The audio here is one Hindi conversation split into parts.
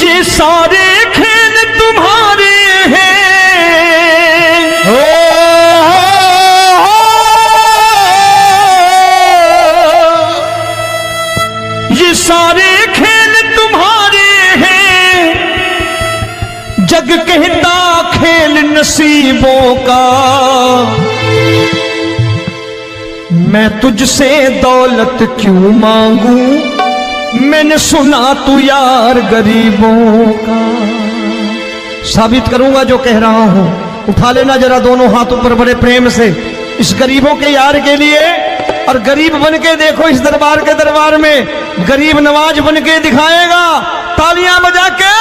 ये सारे खेल तुम्हारे हैं, ये सारे खेल तुम्हारे हैं, जग कहता खेल नसीबों का। मैं तुझसे दौलत क्यों मांगू, मैंने सुना तू यार गरीबों का। साबित करूंगा जो कह रहा हूं। उठा लेना जरा दोनों हाथ ऊपर बड़े प्रेम से इस गरीबों के यार के लिए, और गरीब बन के देखो इस दरबार के दरबार में गरीब नवाज बन के दिखाएगा, तालियां बजा के।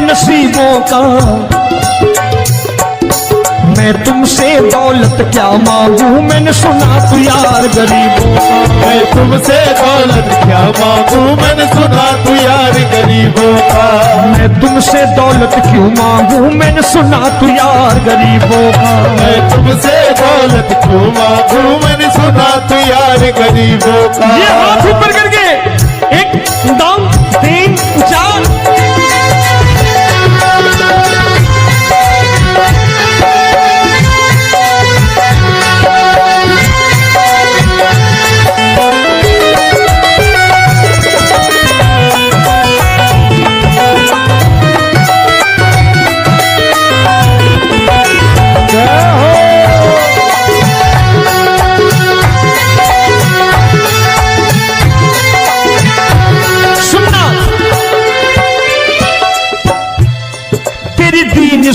नसीबों का मैं तुमसे दौलत क्या मांगू, मैंने सुना तू यार गरीबों का। मैं तुमसे दौलत क्या मांगू, मैंने सुना तू यार गरीबों का। मैं तुमसे दौलत क्यों मांगू, मैंने सुना तू यार गरीबों का। मैं तुमसे दौलत क्यों मांगू, मैंने सुना तू यार गरीबों का। ये हाथ ऊपर करके 1 2 3 4।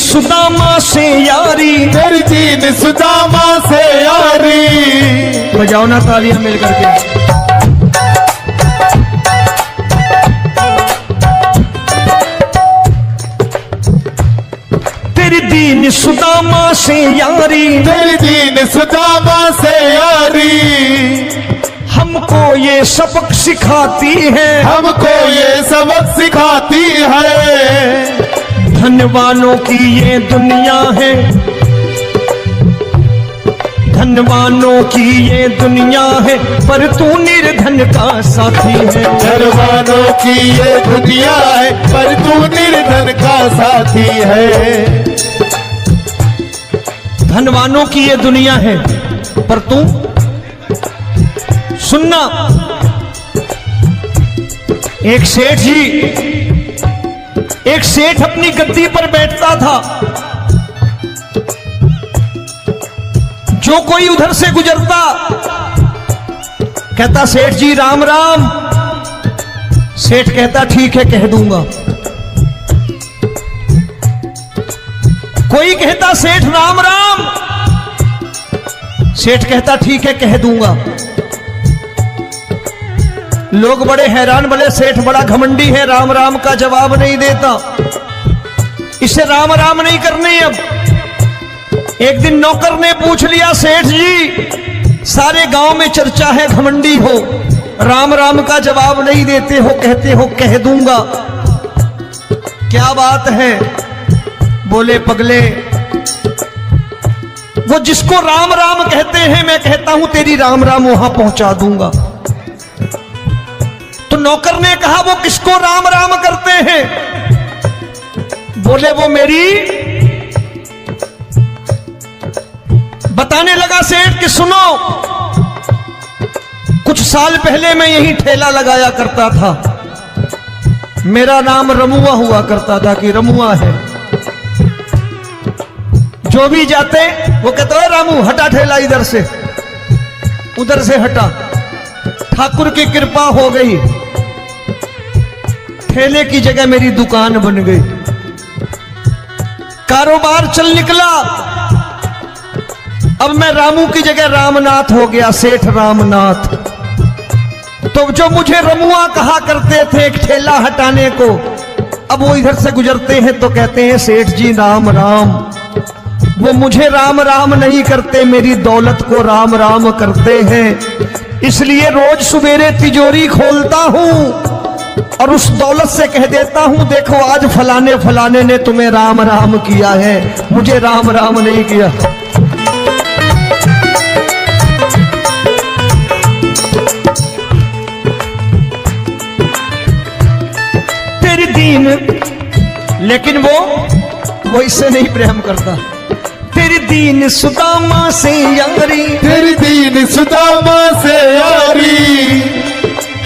सुदामा से यारी, तेरी दीन सुदामा से यारी। बजाओ ना तालियां मिल करके। तेरी दीन सुदामा से यारी, तेरी दीन सुदामा से यारी। हमको ये सबक सिखाती है, हमको ये सबक सिखाती है। धनवानों की ये दुनिया है, धनवानों की ये दुनिया है, पर तू निर्धन का साथी है। धनवानों की ये दुनिया है, पर तू निर्धन का साथी है। धनवानों की ये दुनिया है, पर तू सुनना। एक सेठ अपनी गद्दी पर बैठता था। जो कोई उधर से गुजरता कहता सेठ जी राम राम। सेठ कहता ठीक है कह दूंगा। कोई कहता सेठ राम राम। सेठ कहता ठीक है कह दूंगा। लोग बड़े हैरान, बोले सेठ बड़ा घमंडी है, राम राम का जवाब नहीं देता, इसे राम राम नहीं करने। अब एक दिन नौकर ने पूछ लिया सेठ जी सारे गांव में चर्चा है घमंडी हो, राम राम का जवाब नहीं देते हो, कहते हो कह दूंगा, क्या बात है? बोले पगले वो जिसको राम राम कहते हैं मैं कहता हूं तेरी राम राम वहां पहुंचा दूंगा। तो नौकर ने कहा वो किसको राम राम करते हैं? बोले वो मेरी। बताने लगा सेठ कि सुनो, कुछ साल पहले मैं यही ठेला लगाया करता था, मेरा नाम रमुआ हुआ करता था कि रमुआ है। जो भी जाते वो कहते हैं रामू हटा ठेला इधर से, उधर से हटा। ठाकुर की कृपा हो गई, ठेले की जगह मेरी दुकान बन गई, कारोबार चल निकला। अब मैं रामू की जगह रामनाथ हो गया, सेठ रामनाथ। तो जो मुझे रमुआ कहा करते थे एक ठेला हटाने को, अब वो इधर से गुजरते हैं तो कहते हैं सेठ जी राम राम। वो मुझे राम राम नहीं करते, मेरी दौलत को राम राम करते हैं। इसलिए रोज सवेरे तिजोरी खोलता हूं और उस दौलत से कह देता हूं, देखो आज फलाने फलाने ने तुम्हें राम राम किया है, मुझे राम राम नहीं किया। तेरी दीन, लेकिन वो इससे नहीं प्रेम करता। तेरी दीन सुदामा से यारी, तेरी दीन सुदामा से यारी,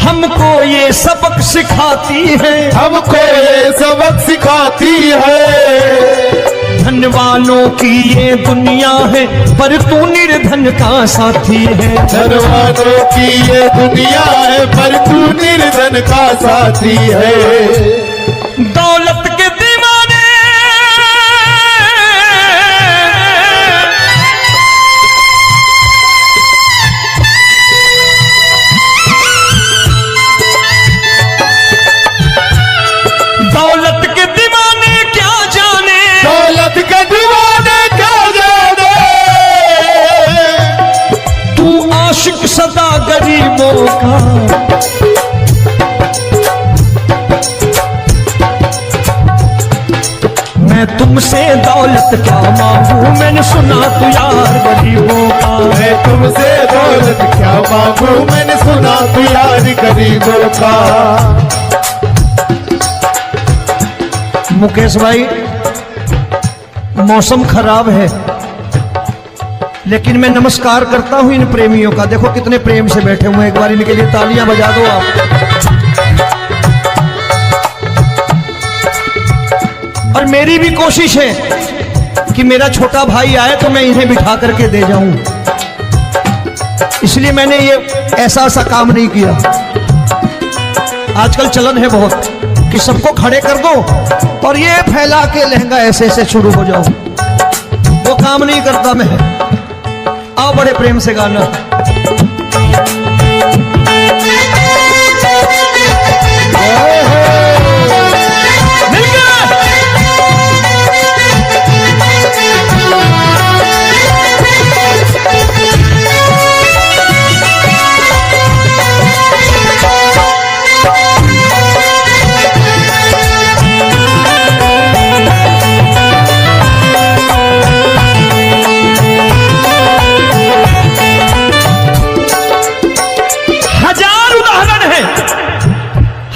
हमको ये सबक सिखाती है, हमको ये सबक सिखाती है। धन वालों की ये दुनिया है, पर तू निर्धन का साथी है। धन वालों की ये दुनिया है, पर तू निर्धन का साथी है। दौलत के दीवाने दौलत के दीवाने क्या जाने, दौलत के दीवाने क्या जाने। तू आशिक सदा गरीबों का। मैं तुमसे दौलत क्या मांगू, मैंने सुना तू यार गरीबों का। मैं तुमसे दौलत क्या मांगू, मैंने सुना तू यार गरीबों का। मुकेश भाई, मौसम खराब है, लेकिन मैं नमस्कार करता हूं इन प्रेमियों का। देखो कितने प्रेम से बैठे हुए हैं, एक बार इनके लिए तालियां बजा दो आप। और मेरी भी कोशिश है कि मेरा छोटा भाई आए तो मैं इन्हें बिठा करके दे जाऊं, इसलिए मैंने ये ऐसा काम नहीं किया। आजकल चलन है बहुत कि सबको खड़े कर दो और ये फैला के लहंगा ऐसे ऐसे शुरू हो जाओ, वो काम नहीं करता मैं। आओ बड़े प्रेम से गाना।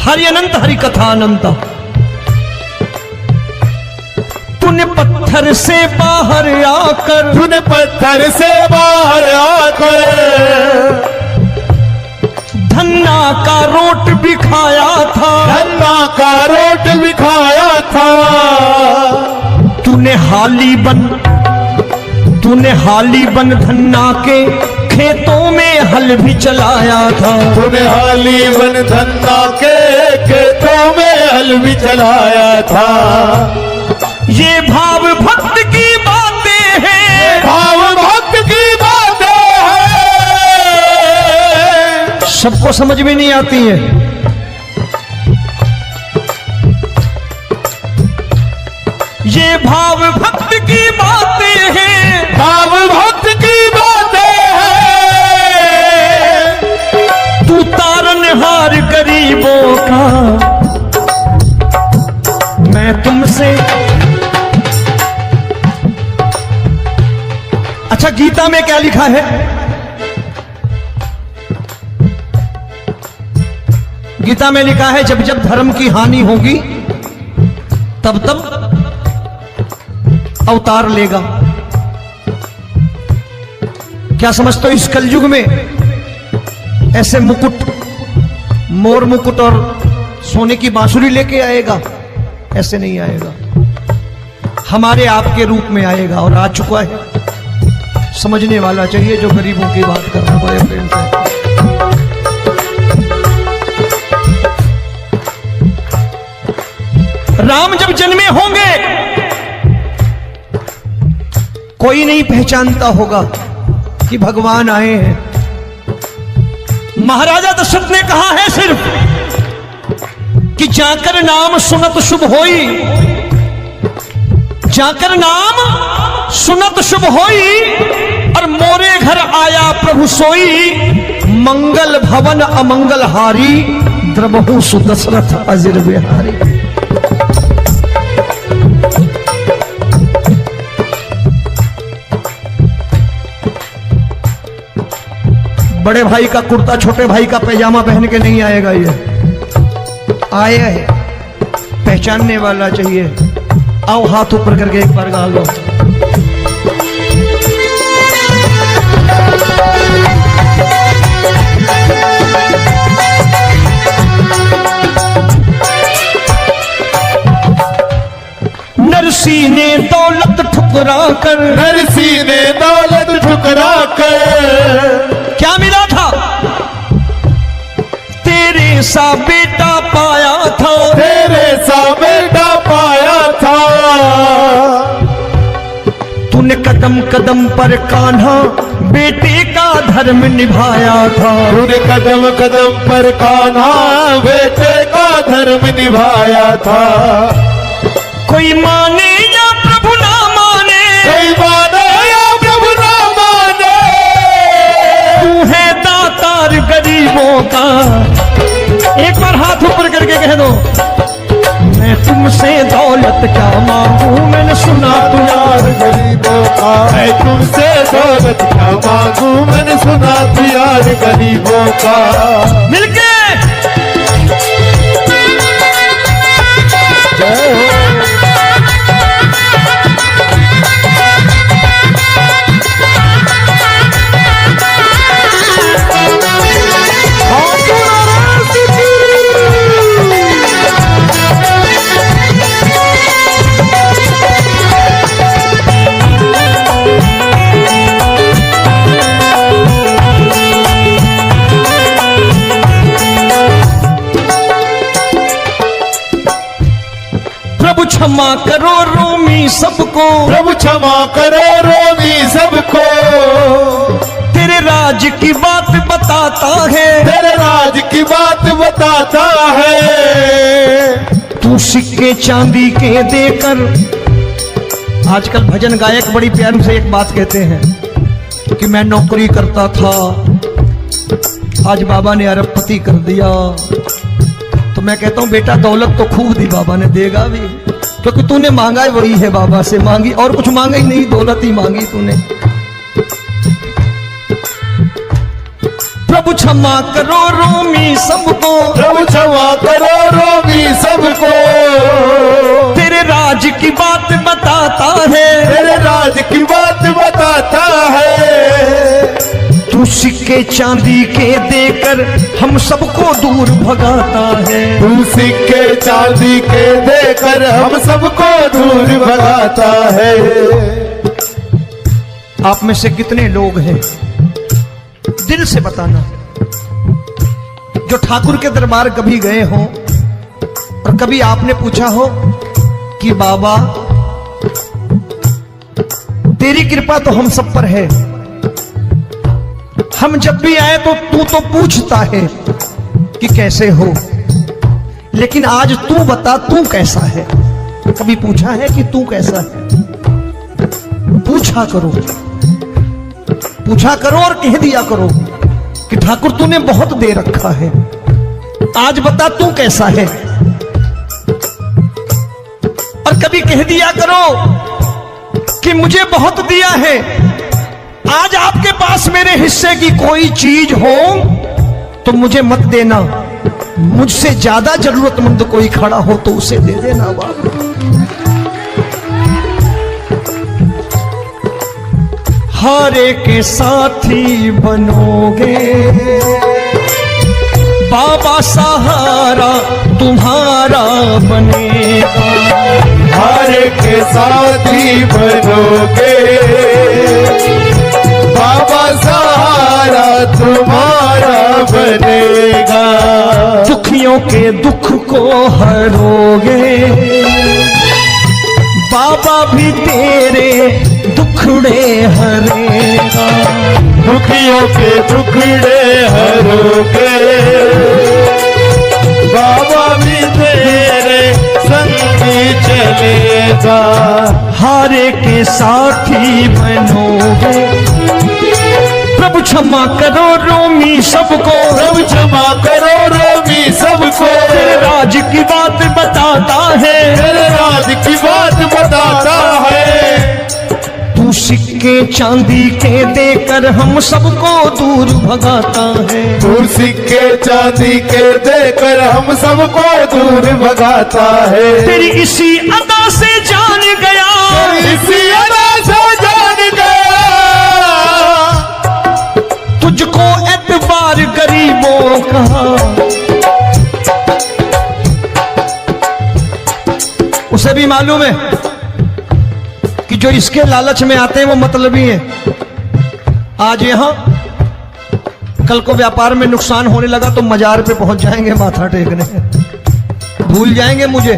हरि अनंत हरि कथा अनंत। तूने पत्थर से बाहर आकर, तूने पत्थर से बाहर आकर धन्ना का रोट भी खाया था, धन्ना का रोट भी खाया था। तूने हाली बन धन्ना के खेतों में हल भी चलाया था। तूने हाली बन धन्ना के खेतों में हल भी चलाया था। ये भाव भक्त की बातें हैं, भाव भक्त की बातें हैं, सबको समझ में नहीं आती है। ये भाव भक्त की बातें हैं, भाव भक्त की बातें हैं। तू तारनहार गरीबों का, मैं तुमसे। अच्छा, गीता में क्या लिखा है? गीता में लिखा है जब जब धर्म की हानि होगी तब तब अवतार लेगा। क्या समझते हो इस कलयुग में ऐसे मुकुट, मोर मुकुट और सोने की बांसुरी लेके आएगा? ऐसे नहीं आएगा, हमारे आपके रूप में आएगा और आ चुका है। समझने वाला चाहिए जो गरीबों की बात कर रहा है बड़े प्रेम से। राम जब जन्मे होंगे कोई नहीं पहचानता होगा, कि भगवान आए हैं। महाराजा दशरथ ने कहा है सिर्फ कि जाकर नाम सुनत शुभ होई, जाकर नाम सुनत शुभ होई, और मोरे घर आया प्रभु सोई, मंगल भवन अमंगल हारी, द्रबहु सुदशरथ अजिर बिहारी। बड़े भाई का कुर्ता छोटे भाई का पैजामा पहन के नहीं आएगा, ये आया है पहचानने वाला चाहिए। आओ हाथ ऊपर करके एक बार गा लो। नरसी ने दौलत ठुकरा कर, नरसी ने दौलत ठुकरा कर, क्या मिला था? तेरे सा बेटा पाया था, तेरे सा बेटा पाया था। तूने कदम कदम पर कान्हा बेटे का धर्म निभाया था, तूने कदम कदम पर कान्हा बेटे का धर्म निभाया था। कोई माने या प्रभु ना माने, कोई माने या प्रभु ना माने, तू है दातार गरीबों का। एक बार हाथ ऊपर करके कह दो, मैं तुमसे दौलत क्या मांगू, मैंने सुना तू यार गरीबों का। मैं तुमसे दौलत क्या मांगू, मैंने सुना तू यार गरीबों का। मिलके जय हो। प्रभु क्षमा करो रोमी सबको, प्रभु क्षमा करो रोमी सबको। तेरे राज की बात बताता है, तेरे राज की बात बताता है। तू सिक्के चांदी के देकर। आजकल भजन गायक बड़ी प्यार से एक बात कहते हैं कि मैं नौकरी करता था, आज बाबा ने अरबपति कर दिया। तो मैं कहता हूं बेटा दौलत तो खूब दी बाबा ने, देगा भी, क्योंकि तूने मांगा ही वही है बाबा से, मांगी और कुछ मांगा ही नहीं, दौलत ही मांगी तूने। प्रभु क्षमा करो रोमी सबको, प्रभु क्षमा करो रोमी सबको। तेरे राज की बात बताता है, तेरे राज की बात बताता है। तू सिक्के चांदी के देकर हम सबको दूर भगाता है। तू सिक्के चांदी के देकर हम सबको दूर भगाता है। आप में से कितने लोग हैं, दिल से बताना, जो ठाकुर के दरबार कभी गए हो और कभी आपने पूछा हो कि बाबा तेरी कृपा तो हम सब पर है, हम जब भी आए तो तू तो पूछता है कि कैसे हो, लेकिन आज तू बता तू कैसा है। कभी पूछा है कि तू कैसा है? पूछा करो, पूछा करो और कह दिया करो कि ठाकुर तूने बहुत दे रखा है, आज बता तू कैसा है। और कभी कह दिया करो कि मुझे बहुत दिया है, आज आपके पास मेरे हिस्से की कोई चीज हो तो मुझे मत देना, मुझसे ज्यादा जरूरतमंद कोई खड़ा हो तो उसे दे देना बाबा। हारे के साथी बनोगे बाबा, सहारा तुम्हारा बनेगा। हारे के साथी बनोगे बाबा, सहारा तुम्हारा बनेगा। दुखियों के दुख को हरोगे बाबा भी तेरे दुखड़े हरेगा। दुखियों के दुखड़े हरोगे, बाबा भी तेरे संगी चलेगा। हारे के साथी बनोगे, प्रभु क्षमा करो रोमी सबको, प्रभु क्षमा करो रोमी सबको। तेरे राज की बात बताता है, तेरे राज की बात बताता है। तू सिक्के चांदी के देकर हम सबको दूर भगाता है। तू सिक्के चांदी के देकर हम सबको दूर भगाता है। तेरी इसी अदा से जान गया, इसी अदा से जान गया, तुझको एतबार गरीबों का। उसे भी मालूम है कि जो इसके लालच में आते हैं वो मतलबी हैं। आज यहां कल को व्यापार में नुकसान होने लगा तो मजार पे पहुंच जाएंगे माथा टेकने, भूल जाएंगे मुझे,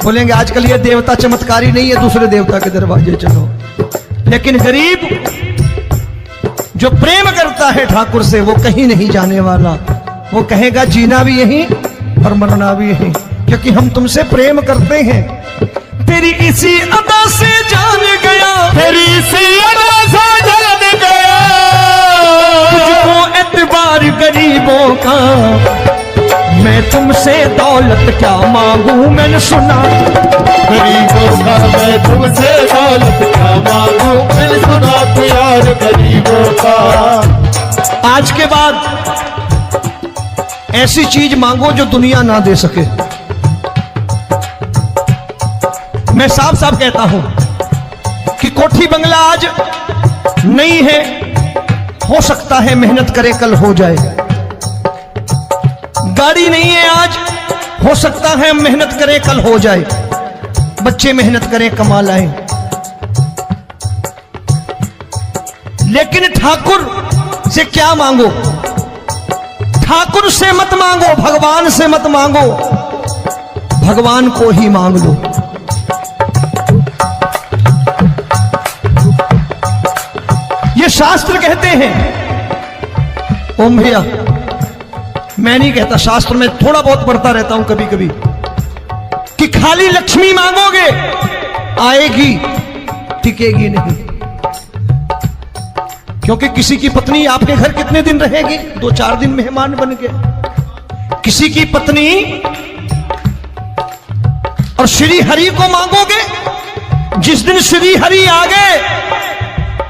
बोलेंगे आजकल ये देवता चमत्कारी नहीं है, दूसरे देवता के दरवाजे चलो। लेकिन गरीब जो प्रेम करता है ठाकुर से वो कहीं नहीं जाने वाला। वो कहेगा जीना भी यहीं और मरना भी यहीं, क्योंकि हम तुमसे प्रेम करते हैं। तेरी इसी अदा से जान गया, तेरी इसी अदा से जान गया, तुझको एतबार गरीबों का। मैं तुमसे दौलत क्या मांगू, मैंने सुना गरीबों का। मैं तुमसे दौलत क्या मांगू, मैंने सुना प्यार गरीबों का। आज के बाद ऐसी चीज मांगो जो दुनिया ना दे सके। मैं साफ साफ कहता हूं कि कोठी बंगला आज नहीं है, हो सकता है मेहनत करे कल हो जाए। गाड़ी नहीं है आज, हो सकता है मेहनत करें कल हो जाए। बच्चे मेहनत करें कमा लाएं, लेकिन ठाकुर से क्या मांगो? ठाकुर से मत मांगो, भगवान से मत मांगो, भगवान को ही मांग लो। ये शास्त्र कहते हैं। ओम भैया, मैं नहीं कहता, शास्त्र में थोड़ा बहुत पढ़ता रहता हूं कभी कभी, कि खाली लक्ष्मी मांगोगे आएगी, टिकेगी नहीं। क्योंकि किसी की पत्नी आपके घर कितने दिन रहेगी? 2-4 दिन मेहमान बन के। किसी की पत्नी और श्री हरि को मांगोगे, जिस दिन श्री हरि आ गए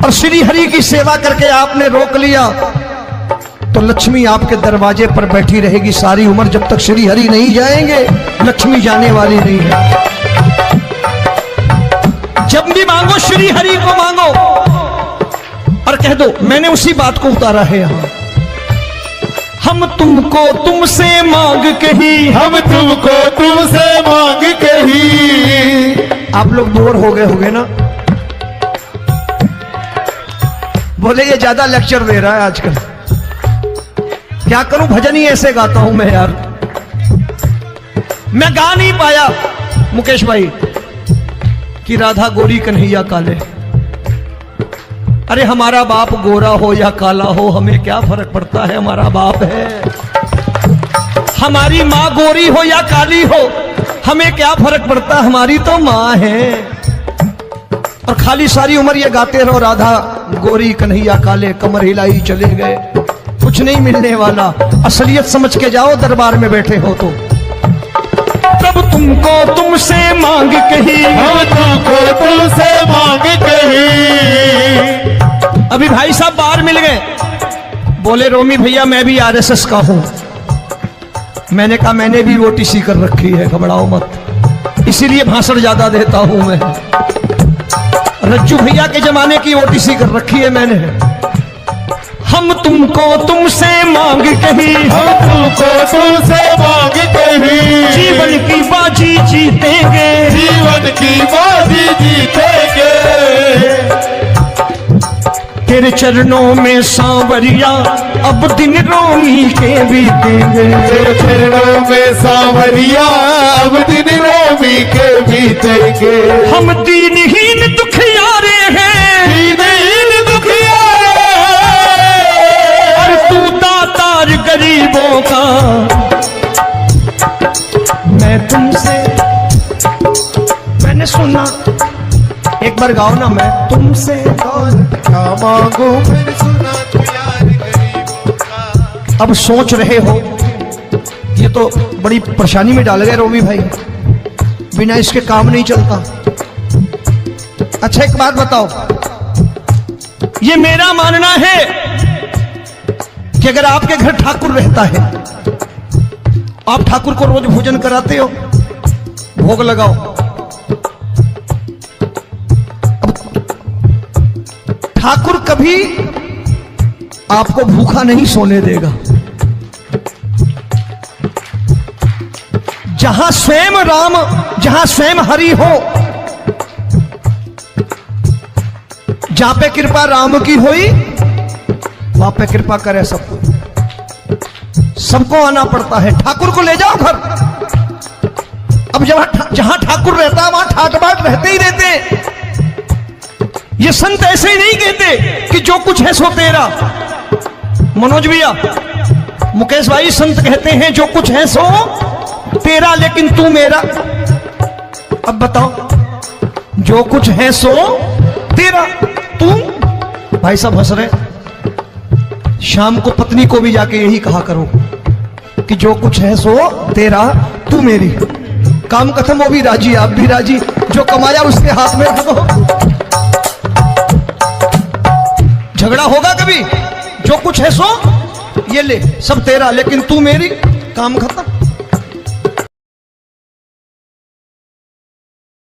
और श्री हरि की सेवा करके आपने रोक लिया तो लक्ष्मी आपके दरवाजे पर बैठी रहेगी सारी उम्र। जब तक श्री हरि नहीं जाएंगे लक्ष्मी जाने वाली नहीं है। जब भी मांगो श्री हरि को मांगो और कह दो मैंने उसी बात को उतारा है यहां। हम तुमको तुमसे मांग कही, हम तुमको तुमसे मांग कही। आप लोग बोर हो गए होंगे ना, बोले ये ज्यादा लेक्चर दे रहा है आजकल। क्या करूं, भजन ही ऐसे गाता हूं मैं यार। मैं गा नहीं पाया मुकेश भाई कि राधा गोरी कन्हैया काले। अरे हमारा बाप गोरा हो या काला हो हमें क्या फर्क पड़ता है, हमारा बाप है। हमारी माँ गोरी हो या काली हो हमें क्या फर्क पड़ता, हमारी तो माँ है। और खाली सारी उम्र ये गाते रहो राधा गोरी कन्हैया काले, कमर हिलाई चले गए, कुछ नहीं मिलने वाला। असलियत समझ के जाओ दरबार में बैठे हो तो। तब तुमको तुमसे मांग कही, हम तुमको तुमसे मांग कही। अभी भाई साहब बाहर मिल गए, बोले रोमी भैया मैं भी आरएसएस का हूं। मैंने कहा मैंने भी ओटीसी कर रखी है, घबराओ मत, इसीलिए भाषण ज्यादा देता हूं मैं। रज्जू भैया के जमाने की ओटीसी कर रखी है मैंने। हम तुमको तुमसे मांग कही, हम तुमको तुमसे मांग कही। जीवन की बाजी जीतेंगे, जीवन की बाजी जीतेंगे। तेरे चरणों में सांवरिया अब दिन रोमी के बीतेंगे। तेरे चरणों में सांवरिया अब दिन रोमी के बीतेंगे। हम दीनहीन दुखियारे हैं, शेखर गाओ ना, मैं तुमसे दौलत क्या मांगू मैंने सुना तू यार गरीबों का। अब सोच रहे हो, ये तो बड़ी परेशानी में डाल गए रोमी भाई, बिना इसके काम नहीं चलता। अच्छा एक बात बताओ, ये मेरा मानना है कि अगर आपके घर ठाकुर रहता है, आप ठाकुर को रोज भोजन कराते हो, भोग लगाओ, ठाकुर कभी आपको भूखा नहीं सोने देगा। जहां स्वयं राम, जहां स्वयं हरि हो, जहां पे कृपा राम की हुई, वहां पे कृपा करे सबको। सबको आना पड़ता है, ठाकुर को ले जाओ घर। अब जहां ठाकुर रहता है वहां ठाट बाट रहते ही रहते हैं। ये संत ऐसे ही नहीं कहते कि जो कुछ है सो तेरा। मनोज भैया, मुकेश भाई, संत कहते हैं जो कुछ है सो तेरा लेकिन तू मेरा। अब बताओ, जो कुछ है सो तेरा, तू। भाई साहब हंस रहे। शाम को पत्नी को भी जाके यही कहा करो कि जो कुछ है सो तेरा, तू मेरी। काम खत्म, वो भी राजी, आप भी राजी, जो कमाया उसके हाथ में रख दो। झगड़ा होगा कभी? जो कुछ है सो ये ले, सब तेरा लेकिन तू मेरी, काम खत्म।